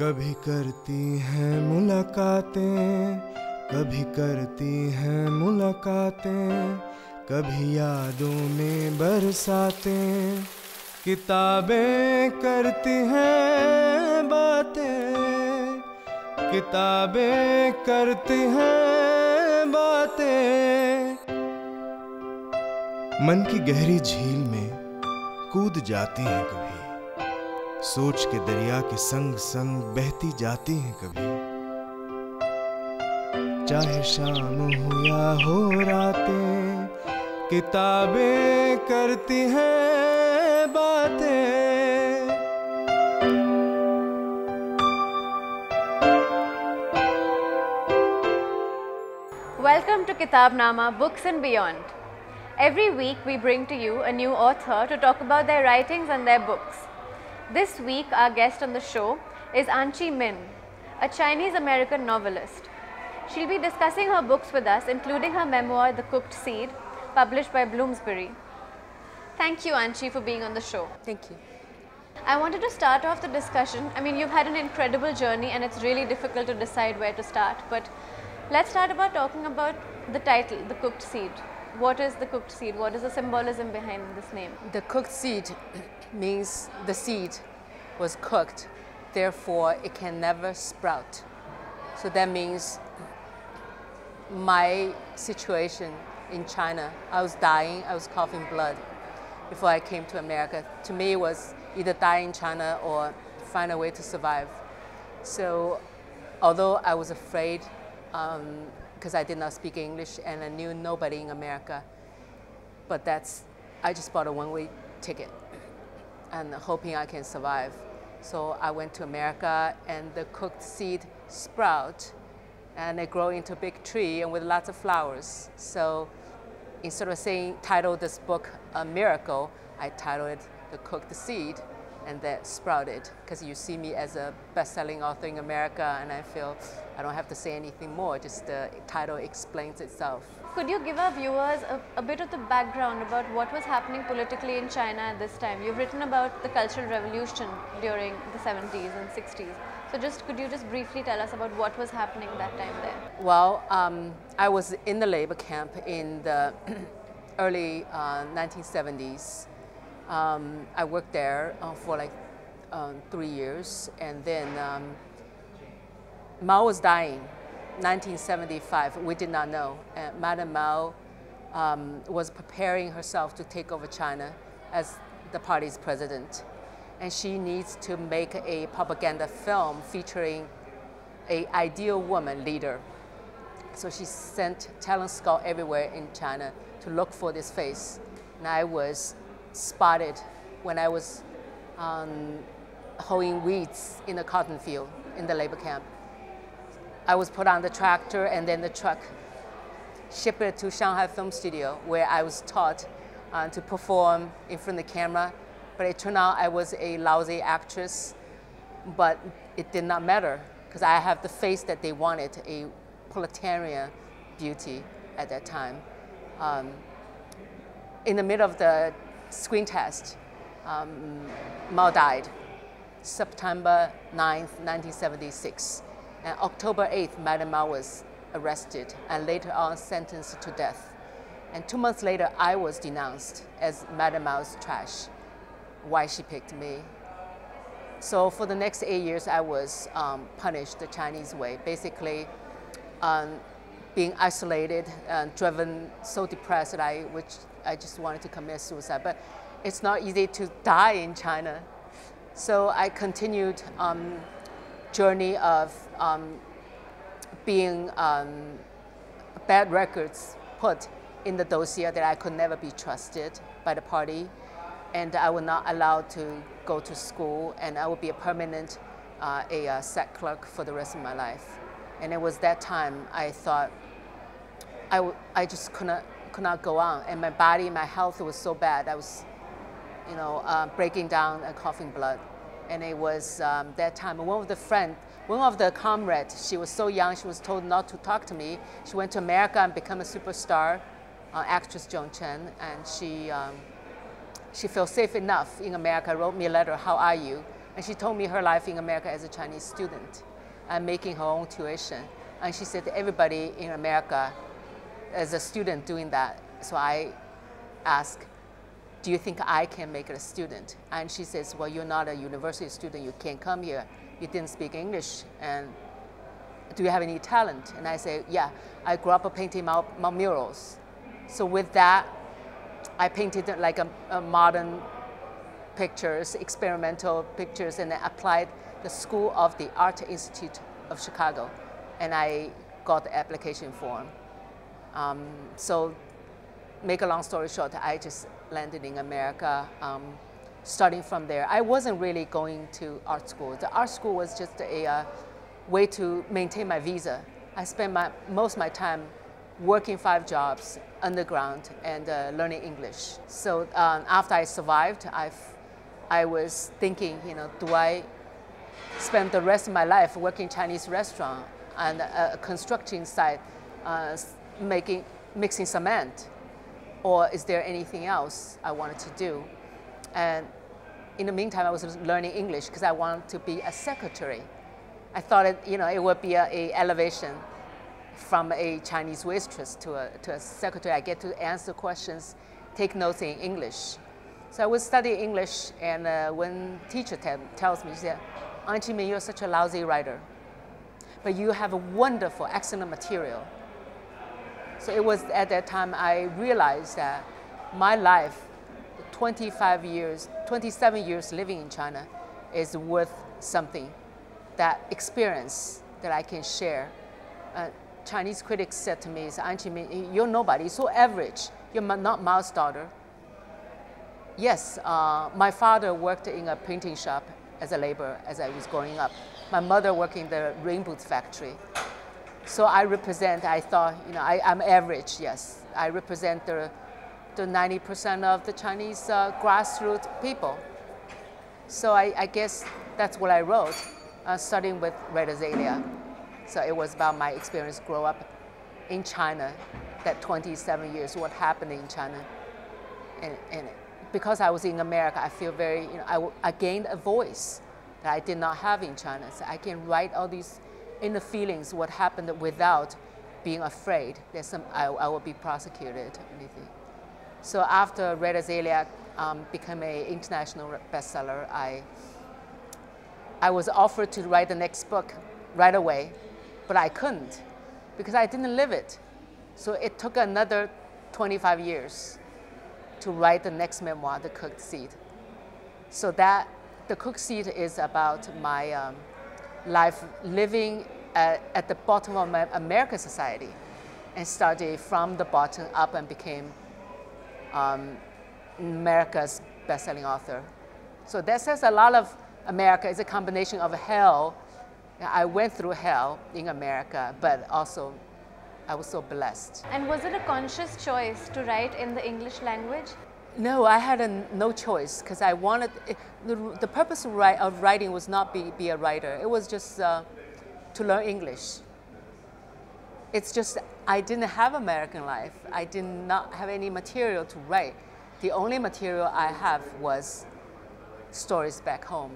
कभी करती हैं मुलाकातें, कभी करती हैं मुलाकातें, कभी यादों में बरसातें, किताबें करती हैं बातें, किताबें करती हैं बातें। मन की गहरी झील में कूद जाती हैं कभी, सोच के दरिया के संग संग बहती जाती हैं कभी। चाहे शाम हो या हो रातें, किताबें करती हैं बातें। Welcome to Kitaabnama, Books and Beyond. Every week we bring to you a new author to talk about their writings and their books. This week our guest on the show is Anchi Min, a Chinese-American novelist. She'll be discussing her books with us, including her memoir, The Cooked Seed, published by Bloomsbury. Thank you, Anchi, for being on the show. Thank you. I wanted to start off the discussion. I mean, you've had an incredible journey and it's really difficult to decide where to start. But let's start about talking about the title, The Cooked Seed. What is the cooked seed? What is the symbolism behind this name? The cooked seed means the seed was cooked, therefore it can never sprout. So that means my situation in China, I was dying, I was coughing blood before I came to America. To me, it was either die in China or find a way to survive. So although I was afraid, because I did not speak English and I knew nobody in America, but I just bought a one-way ticket and hoping I can survive. So I went to America and the cooked seed sprout and they grow into a big tree and with lots of flowers. So instead of title this book A Miracle, I titled it The Cooked Seed, and that sprouted, because you see me as a best-selling author in America and I feel I don't have to say anything more, just the title explains itself. Could you give our viewers a bit of the background about what was happening politically in China at this time? You've written about the Cultural Revolution during the 70s and 60s. So could you just briefly tell us about what was happening that time there? Well, I was in the labor camp in the early 1970s. I worked there for like 3 years, and then Mao was dying, 1975. We did not know. Madame Mao was preparing herself to take over China as the party's president, and she needs to make a propaganda film featuring an ideal woman leader. So she sent talent scouts everywhere in China to look for this face, and I was spotted when I was hoeing weeds in a cotton field in the labor camp. I was put on the tractor and then the truck shipped it to Shanghai Film Studio, where I was taught to perform in front of the camera. But it turned out I was a lousy actress, but it did not matter because I have the face that they wanted, a proletarian beauty at that time. In the middle of the screen test, Mao died, September 9th, 1976. And October 8th, Madame Mao was arrested and later on sentenced to death. And 2 months later, I was denounced as Madame Mao's trash. Why she picked me. So for the next 8 years, I was punished the Chinese way, basically being isolated and driven so depressed that I just wanted to commit suicide. But it's not easy to die in China. So I continued journey of being bad records put in the dossier that I could never be trusted by the party, and I was not allowed to go to school, and I would be a permanent sack clerk for the rest of my life. And it was that time I thought I just could not go on, and my body, my health was so bad. I was, breaking down and coughing blood. And it was that time. One of the comrades, she was so young, she was told not to talk to me. She went to America and became a superstar, actress Joan Chen, and she felt safe enough in America, wrote me a letter, how are you? And she told me her life in America as a Chinese student and making her own tuition. And she said everybody in America as a student doing that. So I asked, do you think I can make it a student? And she says, well, you're not a university student. You can't come here. You didn't speak English. And do you have any talent? And I say, yeah, I grew up painting murals. So with that, I painted like a modern pictures, experimental pictures, and I applied the School of the Art Institute of Chicago. And I got the application form. So make a long story short, I just landed in America. Starting from there, I wasn't really going to art school. The art school was just a way to maintain my visa. I spent most of my time working 5 jobs underground and learning English. So after I survived, I was thinking, you know, do I spend the rest of my life working Chinese restaurant and a construction site, mixing cement, or is there anything else I wanted to do? And in the meantime, I was learning English because I wanted to be a secretary. I thought it would be a elevation from a Chinese waitress to a secretary. I get to answer questions, take notes in English. So I would study English, and when teacher tells me, she said, Auntie Min, you're such a lousy writer, but you have a wonderful, excellent material. So it was at that time I realized that my life, 27 years living in China, is worth something. That experience that I can share. Chinese critics said to me, Auntie Min, you're nobody, you're so average. You're not Mao's daughter. Yes, my father worked in a printing shop as a laborer as I was growing up. My mother worked in the rain boots factory. So I thought, I'm average, yes. I represent the 90% of the Chinese grassroots people. So I guess that's what I wrote, starting with Red Azalea. So it was about my experience growing up in China, that 27 years, what happened in China. And because I was in America, I feel very, I gained a voice that I did not have in China. So I can write all these inner feelings, what happened without being afraid that I will be prosecuted or anything. So after Red Azalea became an international bestseller, I was offered to write the next book right away, but I couldn't because I didn't live it. So it took another 25 years to write the next memoir, The Cooked Seed. So The Cooked Seed is about my life living at the bottom of American society, and started from the bottom up and became America's best-selling author. So that says a lot of America is a combination of hell. I went through hell in America, but also I was so blessed. And was it a conscious choice to write in the English language? No, I had no choice because I wanted, the purpose of writing was not be a writer. It was just to learn English. It's just, I didn't have American life. I did not have any material to write. The only material I have was stories back home.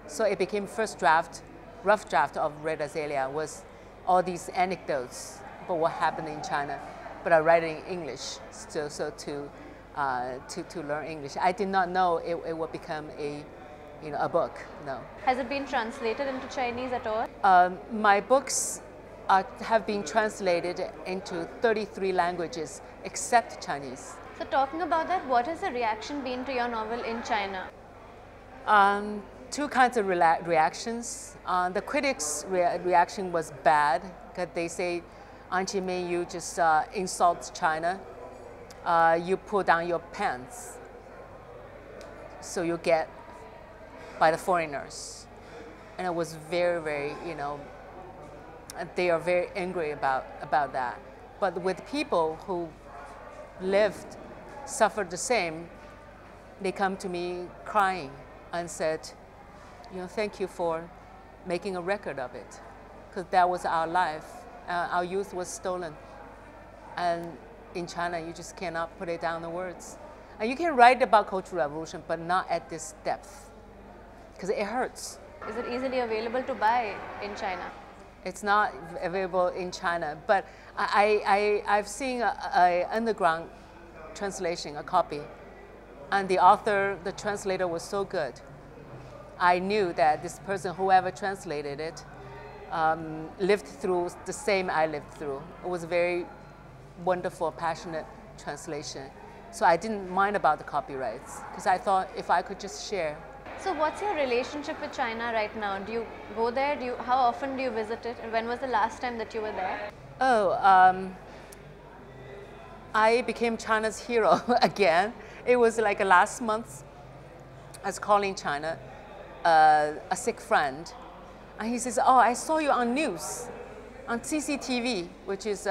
So it became first draft, rough draft of Red Azalea was all these anecdotes about what happened in China, but I write it in English still, so to learn English. I did not know it would become a book, no. Has it been translated into Chinese at all? My books have been translated into 33 languages except Chinese. So talking about that, what has the reaction been to your novel in China? Two kinds of reactions. The critics' reaction was bad because they say, Auntie Min, you just insult China. You pull down your pants, so you get by the foreigners. And it was very, very, they are very angry about that. But with people who lived, suffered the same, they come to me crying and said, thank you for making a record of it, because that was our life. Our youth was stolen. And in China, you just cannot put it down in words. And you can write about Cultural Revolution, but not at this depth. because it hurts. Is it easily available to buy in China? It's not available in China, but I've seen a underground translation, a copy, and the author, the translator was so good. I knew that this person, whoever translated it, lived through the same I lived through. It was a very wonderful, passionate translation. So I didn't mind about the copyrights, because I thought if I could just share. So what's your relationship with China right now? Do you go there? How often do you visit it? And when was the last time that you were there? I became China's hero again. It was like last month. I was calling China, a sick friend, and he says, "Oh, I saw you on news, on CCTV, which is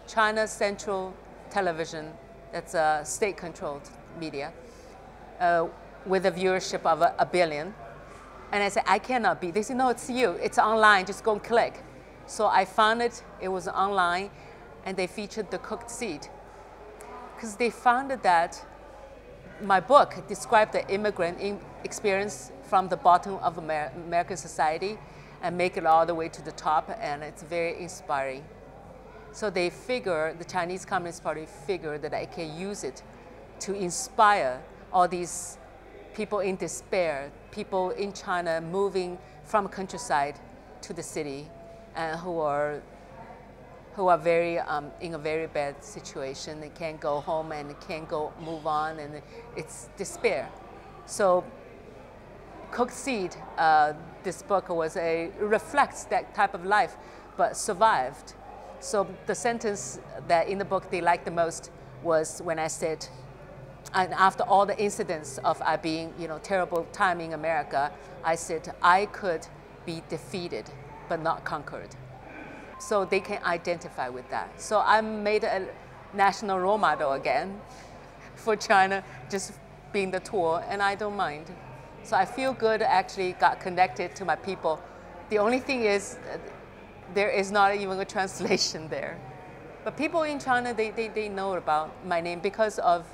China's central television. That's a state-controlled media." With a viewership of a billion. And I said, I cannot be. They said, no, it's you. It's online. Just go and click. So I found it. It was online. And they featured the cooked seed. Because they found that my book described the immigrant experience from the bottom of American society and make it all the way to the top. And it's very inspiring. So they figured, the Chinese Communist Party figured that I can use it to inspire all these people in despair, people in China moving from countryside to the city, and who are very in a very bad situation. They can't go home and can't go move on, and it's despair. So, Cooked Seed, this book reflects that type of life, but survived. So the sentence that in the book they liked the most was when I said, and after all the incidents of I being, terrible time in America, I said, I could be defeated, but not conquered. So they can identify with that. So I made a national role model again for China, just being the tour, and I don't mind. So I feel good, actually got connected to my people. The only thing is, there is not even a translation there. But people in China, they know about my name because of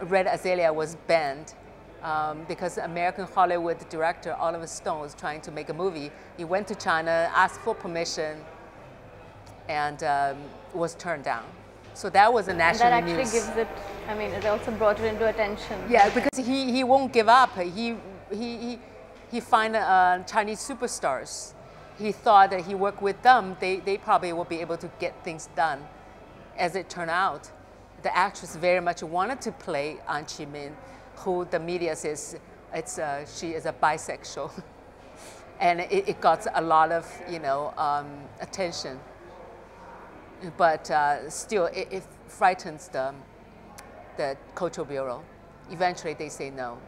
Red Azalea was banned because American Hollywood director Oliver Stone was trying to make a movie. He went to China, asked for permission, and was turned down. So that was a national news. And that actually gives it, it also brought it into attention. Yeah, because he won't give up. He find Chinese superstars. He thought that he worked with them, they probably will be able to get things done. As it turned out, the actress very much wanted to play An Chi-min, who the media says she is a bisexual. And it got a lot of attention. But still, it frightens the Cultural Bureau. Eventually they say no.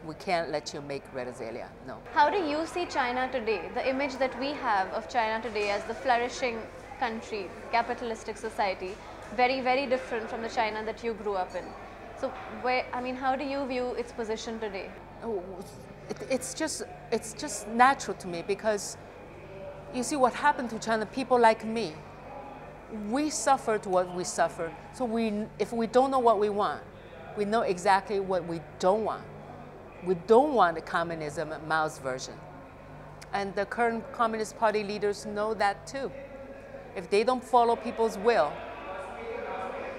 We can't let you make Red Azalea, no. How do you see China today? The image that we have of China today as the flourishing country, capitalistic society, very, very different from the China that you grew up in. So how do you view its position today? It's just natural to me, because you see what happened to China, people like me, we suffered what we suffered. So if we don't know what we want, we know exactly what we don't want. We don't want the communism, Mao's version. And the current Communist Party leaders know that too. If they don't follow people's will,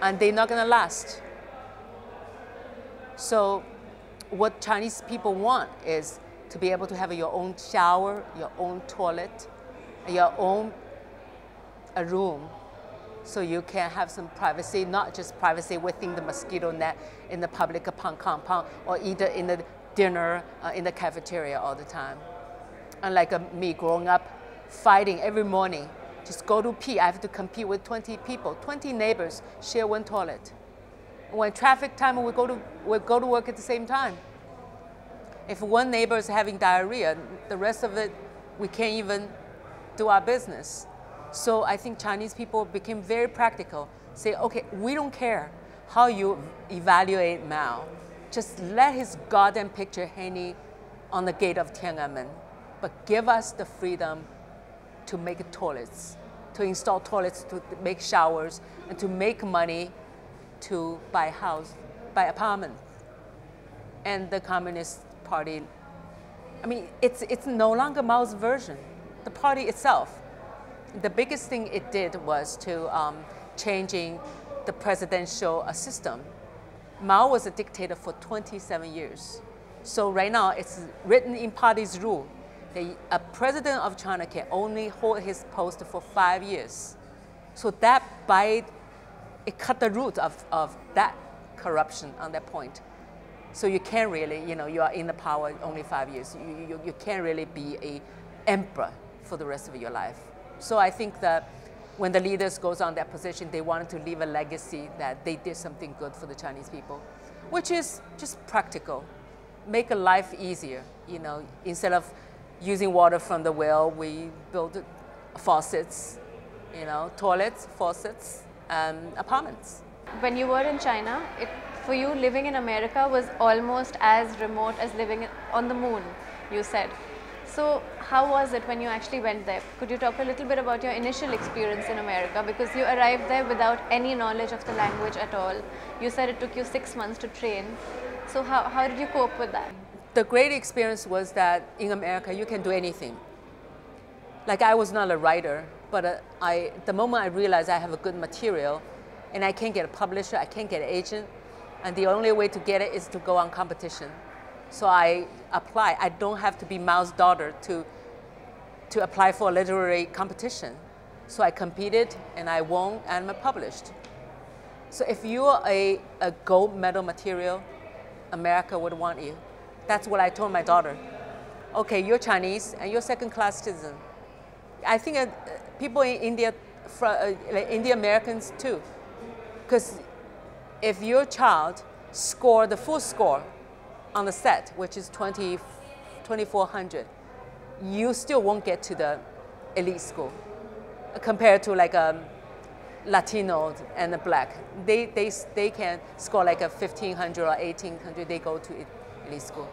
and they're not gonna last. So what Chinese people want is to be able to have your own shower, your own toilet, your own room, so you can have some privacy, not just privacy within the mosquito net in the public compound, or either in the dinner in the cafeteria all the time. Unlike me growing up, fighting every morning, just go to pee, I have to compete with 20 people, 20 neighbors share one toilet. When traffic time, we go to work at the same time. If one neighbor is having diarrhea, the rest of it, we can't even do our business. So I think Chinese people became very practical. Say, okay, we don't care how you evaluate Mao. Just let his goddamn picture hanging on the gate of Tiananmen, but give us the freedom to make toilets, to install toilets, to make showers, and to make money to buy house, buy apartment. And the Communist Party I mean, it's no longer Mao's version. The party itself, the biggest thing it did was to changing the presidential system. Mao was a dictator for 27 years. So right now it's written in party's rule that a president of China can only hold his post for 5 years. So that it cut the root of that corruption on that point. So you can't really, you are in the power only 5 years. You can't really be an emperor for the rest of your life. So I think that when the leaders goes on that position, they wanted to leave a legacy that they did something good for the Chinese people, which is just practical. Make a life easier, instead of using water from the well, we build faucets, toilets, faucets, apartments. When you were in China, for you living in America was almost as remote as living on the moon, you said. So how was it when you actually went there? Could you talk a little bit about your initial experience in America? Because you arrived there without any knowledge of the language at all. You said it took you 6 months to train. So how did you cope with that? The great experience was that in America you can do anything. Like I was not a writer, but the moment I realized I have a good material and I can't get a publisher, I can't get an agent, and the only way to get it is to go on competition. So I apply. I don't have to be Mao's daughter to apply for a literary competition. So I competed and I won and I'm published. So if you're a gold medal material, America would want you. That's what I told my daughter. Okay, you're Chinese and you're second-class citizen. I think people in India, Indian Americans too, because if your child scored the full score on the set, which is 2,400, you still won't get to the elite school compared to like a Latino and a black. They can score like a 1,500 or 1,800, they go to elite school.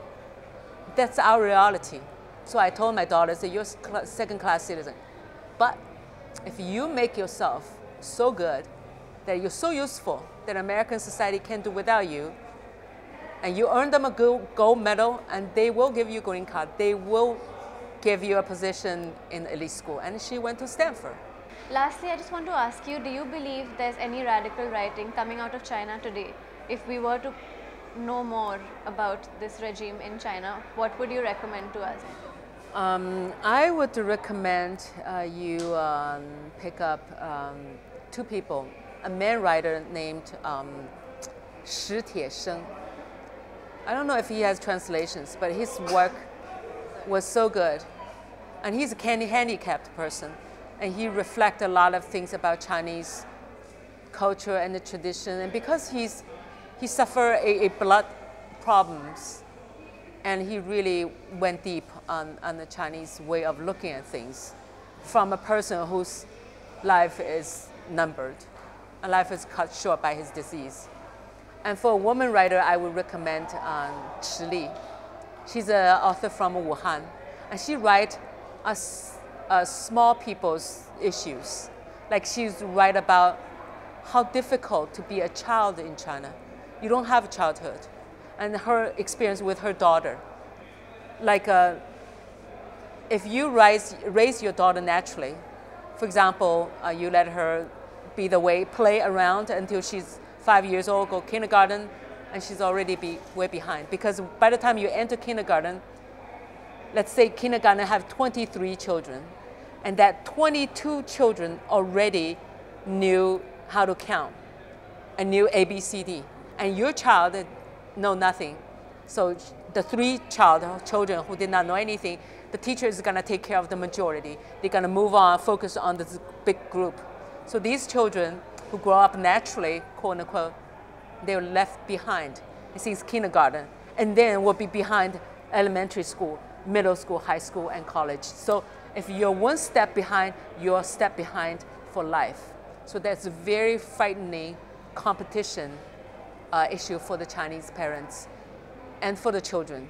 That's our reality. So I told my daughter, so you're second-class citizen. But if you make yourself so good that you're so useful that American society can't do without you, and you earn them a gold medal, and they will give you a green card. They will give you a position in elite school. And she went to Stanford. Lastly, I just want to ask you, do you believe there's any radical writing coming out of China today? If we were to know more about this regime in China, what would you recommend to us? I would recommend you pick up 2 people. A man writer named Shi Tiesheng. I don't know if he has translations, but his work was so good. And he's a handicapped person. And he reflects a lot of things about Chinese culture and the tradition. And because he suffered a blood problems, and he really went deep on the Chinese way of looking at things from a person whose life is numbered. And life is cut short by his disease. And for a woman writer, I would recommend Chi Li. She's an author from Wuhan, and she writes small people's issues. Like she's write about how difficult to be a child in China. You don't have a childhood, and her experience with her daughter. Like if you raise your daughter naturally, for example, you let her be the way, play around until she's 5 years old, go kindergarten, and she's already way behind. Because by the time you enter kindergarten, let's say kindergarten have 23 children, and that 22 children already knew how to count and knew ABCD. And your child know nothing. So the 3 children who did not know anything, the teacher is gonna take care of the majority. They're gonna move on, focus on this big group. So these children who grow up naturally, quote unquote, they're left behind since kindergarten, and then will be behind elementary school, middle school, high school, and college. So if you're one step behind, you're a step behind for life. So that's a very frightening competition issue for the Chinese parents and for the children.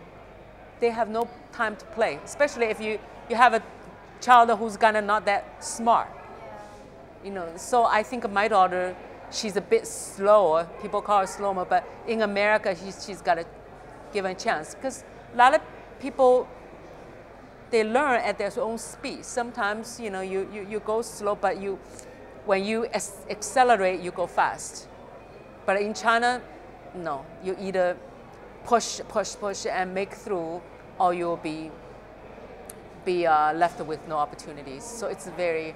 They have no time to play, especially if you have a child who's kinda not that smart. So I think my daughter, she's a bit slower. People call her slower, but in America, she's got to give a chance. Because a lot of people they learn at their own speed. Sometimes, you know, you go slow, but when you accelerate, you go fast. But in China, no, you either push and make through, or you'll be left with no opportunities. So it's very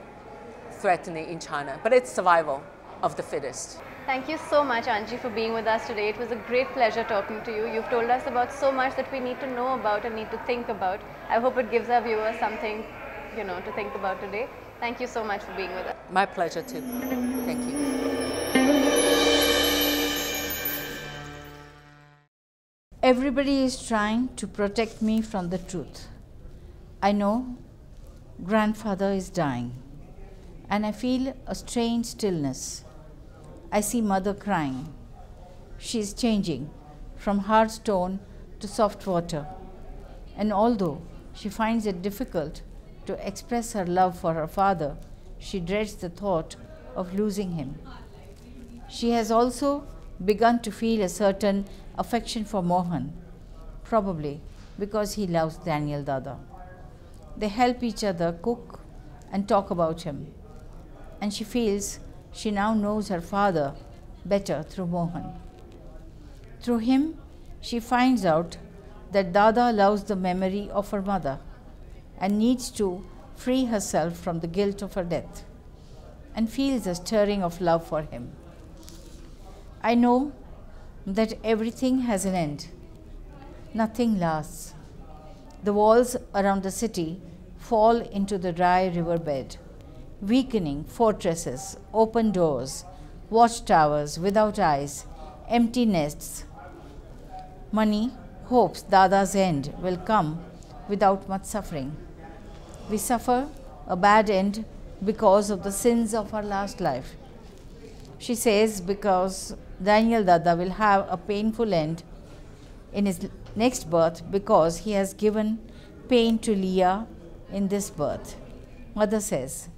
threatening in China, but it's survival of the fittest. Thank you so much, Anji, for being with us today. It was a great pleasure talking to you. You've told us about so much that we need to know about and need to think about. I hope it gives our viewers something, you know, to think about today. Thank you so much for being with us. My pleasure too. Thank you. Everybody is trying to protect me from the truth. I know grandfather is dying, and I feel a strange stillness. I see mother crying. She is changing from hard stone to soft water, and although she finds it difficult to express her love for her father, she dreads the thought of losing him. She has also begun to feel a certain affection for Mohan, probably because he loves Daniel Dada. They help each other cook and talk about him, and she feels she now knows her father better through Mohan. Through him, she finds out that Dada loves the memory of her mother and needs to free herself from the guilt of her death, and feels a stirring of love for him. I know that everything has an end. Nothing lasts. The walls around the city fall into the dry riverbed, weakening fortresses, open doors, watchtowers without eyes, empty nests. Money hopes Dada's end will come without much suffering. We suffer a bad end because of the sins of our last life. She says because Daniel Dada will have a painful end in his next birth because he has given pain to Leah in this birth. Mother says,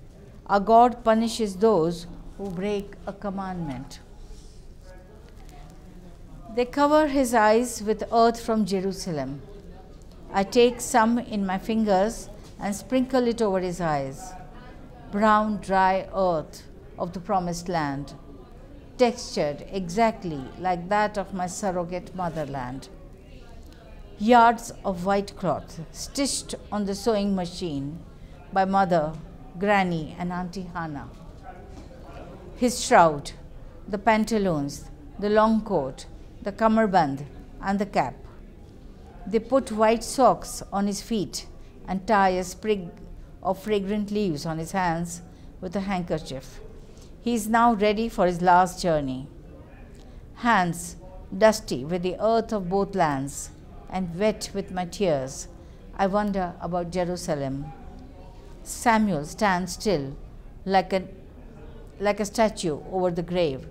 our God punishes those who break a commandment. They cover his eyes with earth from Jerusalem. I take some in my fingers and sprinkle it over his eyes. Brown, dry earth of the promised land, textured exactly like that of my surrogate motherland. Yards of white cloth stitched on the sewing machine by mother, granny and Auntie Hannah. His shroud, the pantaloons, the long coat, the kamarband and the cap. They put white socks on his feet and tie a sprig of fragrant leaves on his hands with a handkerchief. He is now ready for his last journey. Hands dusty with the earth of both lands and wet with my tears, I wonder about Jerusalem. Samuel stands still like a statue over the grave,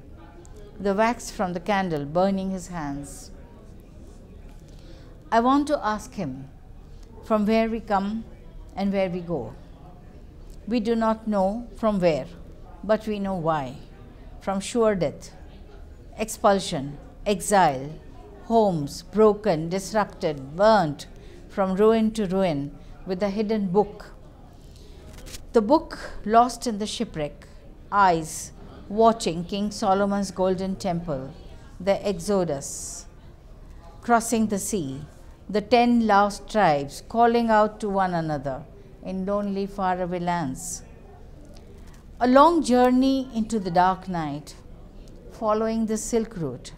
the wax from the candle burning his hands. I want to ask him from where we come and where we go. We do not know from where, but we know why. From sure death, expulsion, exile, homes broken, disrupted, burnt from ruin to ruin with a hidden book. The book lost in the shipwreck, eyes watching King Solomon's golden temple, the Exodus, crossing the sea, the 10 lost tribes calling out to one another in lonely faraway lands. A long journey into the dark night, following the Silk Route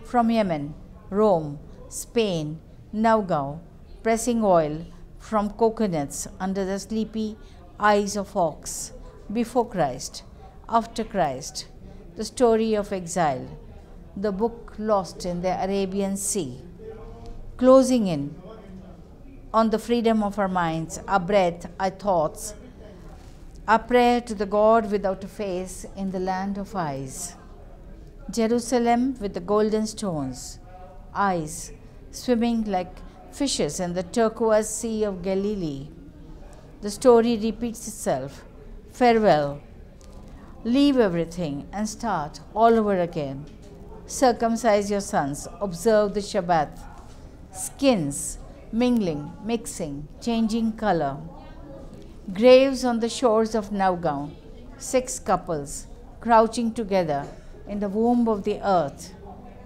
from Yemen, Rome, Spain, Naugao, pressing oil from coconuts under the sleepy eyes of hawks, before Christ, after Christ, the story of exile, the book lost in the Arabian Sea, closing in on the freedom of our minds, our breath, our thoughts, our prayer to the God without a face in the land of eyes. Jerusalem with the golden stones, eyes swimming like fishes in the turquoise sea of Galilee. The story repeats itself. Farewell. Leave everything and start all over again. Circumcise your sons. Observe the Shabbat. Skins mingling, mixing, changing color. Graves on the shores of Navgaon, 6 couples crouching together in the womb of the earth,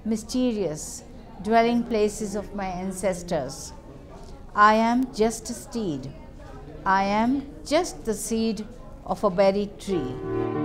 mysterious dwelling places of my ancestors. I am just a steed. I am just the seed of a buried tree.